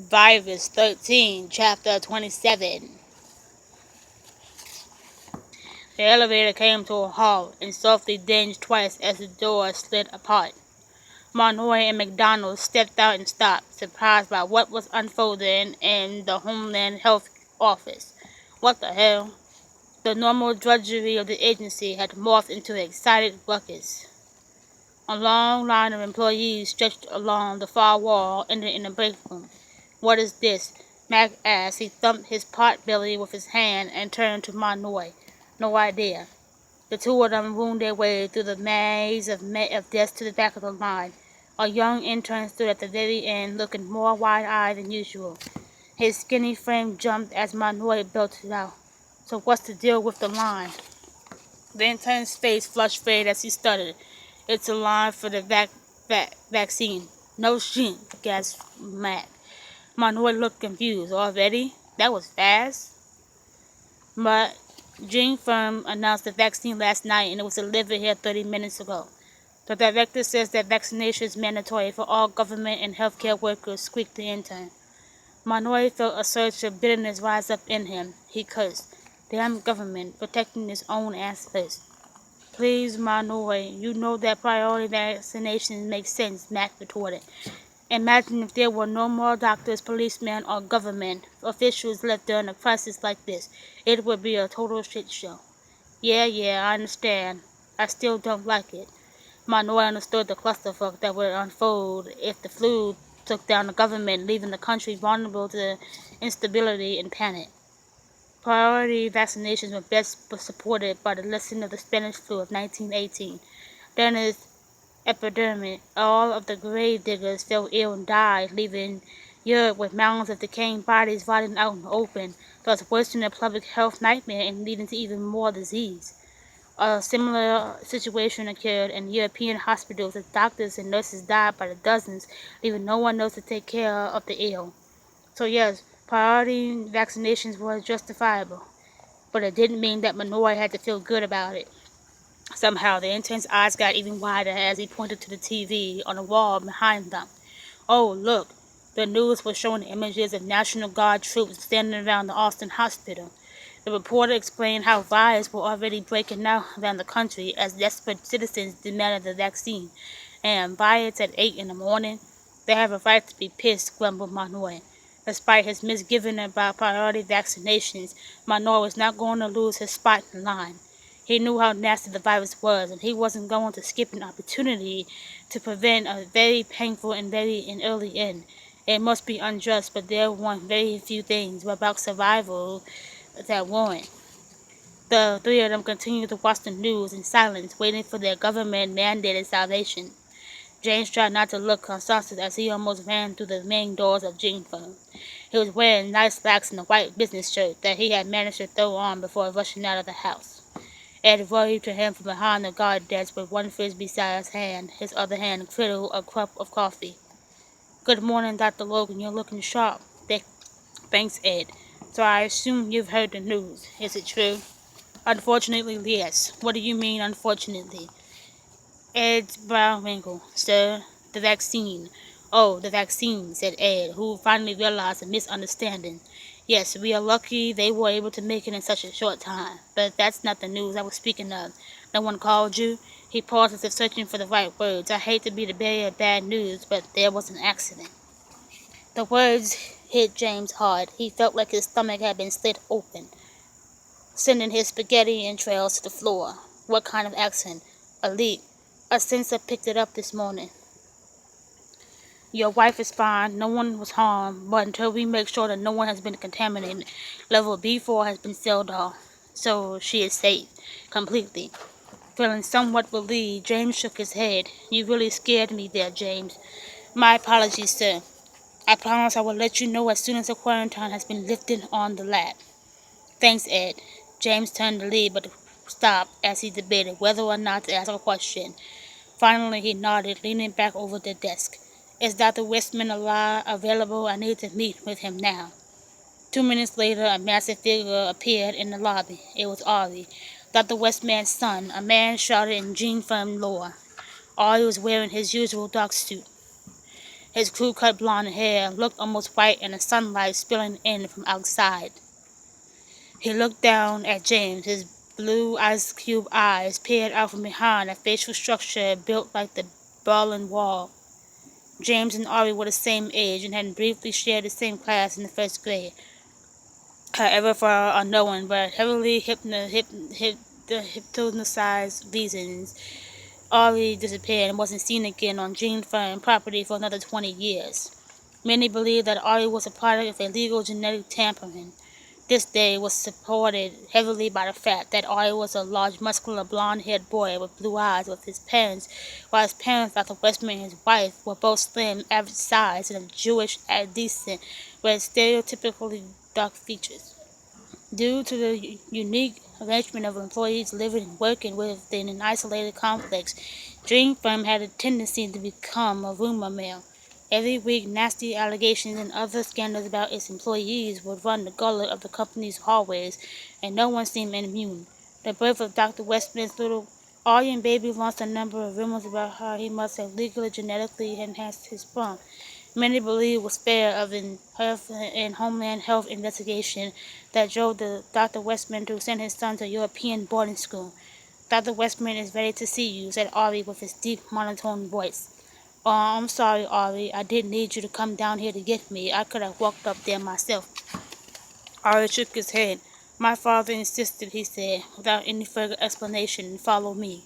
Virus 13, Chapter 27. The elevator came to a halt and softly dinged twice as the door slid apart. Monroy and McDonald stepped out and stopped, surprised by what was unfolding in the Homeland Health Office. What the hell? The normal drudgery of the agency had morphed into an excited ruckus. A long line of employees stretched along the far wall, ending in a break room. "What is this?" Mac asked. He thumped his pot belly with his hand and turned to Monroy. "No idea." The two of them wound their way through the maze of desks to the back of the line. A young intern stood at the very end, looking more wide-eyed than usual. His skinny frame jumped as Monroy belted out. "So what's the deal with the line?" The intern's face flushed red as he stuttered. "It's a line for the vaccine." "No shit," gasped Mac. Monroy looked confused. "Already? That was fast." "But Jing Firm announced the vaccine last night and it was delivered here 30 minutes ago. The director says that vaccination is mandatory for all government and healthcare workers," squeaked the intern. Monroy felt a surge of bitterness rise up in him. He cursed. Damn government, protecting its own ass first. "Please, Monroy, you know that priority vaccinations make sense," Mac retorted. "Imagine if there were no more doctors, policemen, or government officials left during a crisis like this. It would be a total shit show." Yeah, I understand. I still don't like it." Monroy understood the clusterfuck that would unfold if the flu took down the government, leaving the country vulnerable to instability and panic. Priority vaccinations were best supported by the lesson of the Spanish flu of 1918. During its epidemic, all of the grave diggers fell ill and died, leaving Europe with mounds of decaying bodies rotting out in the open, thus worsening the public health nightmare and leading to even more disease. A similar situation occurred in European hospitals as doctors and nurses died by the dozens, leaving no one else to take care of the ill. So yes, priority vaccinations were justifiable, but it didn't mean that Monroy had to feel good about it. Somehow the intern's eyes got even wider as he pointed to the TV on the wall behind them. "Oh, look." The news was showing images of National Guard troops standing around the Austin hospital. The reporter explained how riots were already breaking out around the country as desperate citizens demanded the vaccine. "And riots at 8 in the morning? They have a right to be pissed," grumbled Monroy. Despite his misgiving about priority vaccinations, Monroy was not going to lose his spot in line. He knew how nasty the virus was, and he wasn't going to skip an opportunity to prevent a very painful and early end. It must be unjust, but there were very few things about survival that weren't. The three of them continued to watch the news in silence, waiting for their government-mandated salvation. James tried not to look consumptive as he almost ran through the main doors of Jing Firm. He was wearing nice slacks and a white business shirt that he had managed to throw on before rushing out of the house. Ed waved to him from behind the guard desk with one fist beside his hand, his other hand cradled a cup of coffee. "Good morning, Dr. Logan. You're looking sharp." "Thanks, Ed. So I assume you've heard the news. Is it true?" "Unfortunately, yes." "What do you mean, unfortunately?" Ed's brow wrinkled. "Sir, the vaccine." "Oh, the vaccine," said Ed, who finally realized the misunderstanding. "Yes, we are lucky they were able to make it in such a short time. But that's not the news I was speaking of. No one called you?" He paused as if searching for the right words. "I hate to be the bearer of bad news, but there was an accident." The words hit James hard. He felt like his stomach had been slit open, sending his spaghetti entrails to the floor. "What kind of accident?" "A leak. A sensor picked it up this morning. Your wife is fine. No one was harmed, but until we make sure that no one has been contaminated, level B4 has been sealed off. So she is safe. Completely." Feeling somewhat relieved, James shook his head. "You really scared me there, James." "My apologies, sir. I promise I will let you know as soon as the quarantine has been lifted on the lab." "Thanks, Ed." James turned to leave, but stopped as he debated whether or not to ask a question. Finally, he nodded, leaning back over the desk. "Is Dr. Westman available? I need to meet with him now." 2 minutes later, a massive figure appeared in the lobby. It was Ari, Dr. Westman's son, a man shrouded in Jing Firm lore. Ari was wearing his usual dark suit. His crew-cut blonde hair looked almost white in the sunlight spilling in from outside. He looked down at James. His blue ice cube eyes peered out from behind a facial structure built like the Berlin Wall. James and Ari were the same age and had briefly shared the same class in the first grade. However, for unknown but heavily hypnotized reasons, Ari disappeared and wasn't seen again on Gene Farm property for another 20 years. Many believe that Ari was a product of illegal genetic tampering. This day was supported heavily by the fact that Ari was a large, muscular, blonde-haired boy with blue eyes, while his parents, Dr. Westman and his wife, were both slim, average size, and of Jewish descent with stereotypically dark features. Due to the unique arrangement of employees living and working within an isolated complex, Dream Firm had a tendency to become a rumor mill. Every week, nasty allegations and other scandals about its employees would run the gauntlet of the company's hallways, and no one seemed immune. The birth of Dr. Westman's little Aryan baby launched a number of rumors about how he must have legally genetically enhanced his sperm. Many believe it was fear of an health and homeland health investigation that drove Dr. Westman to send his son to a European boarding school. Dr. Westman is ready to see you, said Ari with his deep, monotone voice. Oh, I'm sorry, Ari. I didn't need you to come down here to get me. I could have walked up there myself. Ari shook his head. My father insisted, he said, without any further explanation, follow me.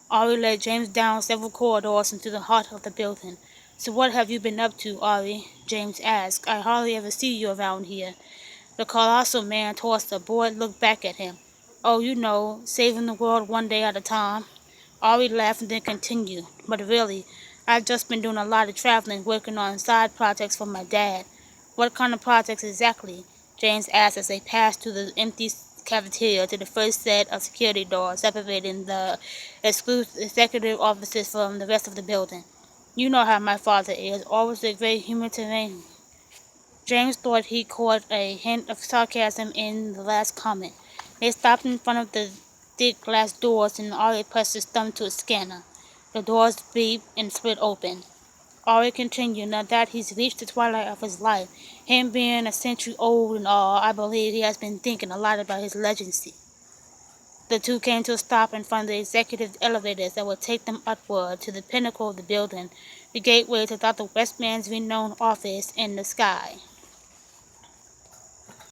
Ari led James down several corridors into the heart of the building. So what have you been up to, Ari? James asked. I hardly ever see you around here. The colossal man tossed a bored look back at him. Oh, you know, saving the world one day at a time. Ari laughed and then continued. But really, I've just been doing a lot of traveling, working on side projects for my dad. What kind of projects exactly? James asked as they passed through the empty cafeteria to the first set of security doors separating the executive offices from the rest of the building. You know how my father is, always a great humanitarian. James thought he caught a hint of sarcasm in the last comment. They stopped in front of the thick glass doors and Ari pressed his thumb to a scanner. The doors beeped and split open. Ari continued, now that he's reached the twilight of his life, him being a century old and all, I believe he has been thinking a lot about his legacy. The two came to a stop in front of the executive elevators that would take them upward to the pinnacle of the building, the gateway to Dr. Westman's renowned office in the sky.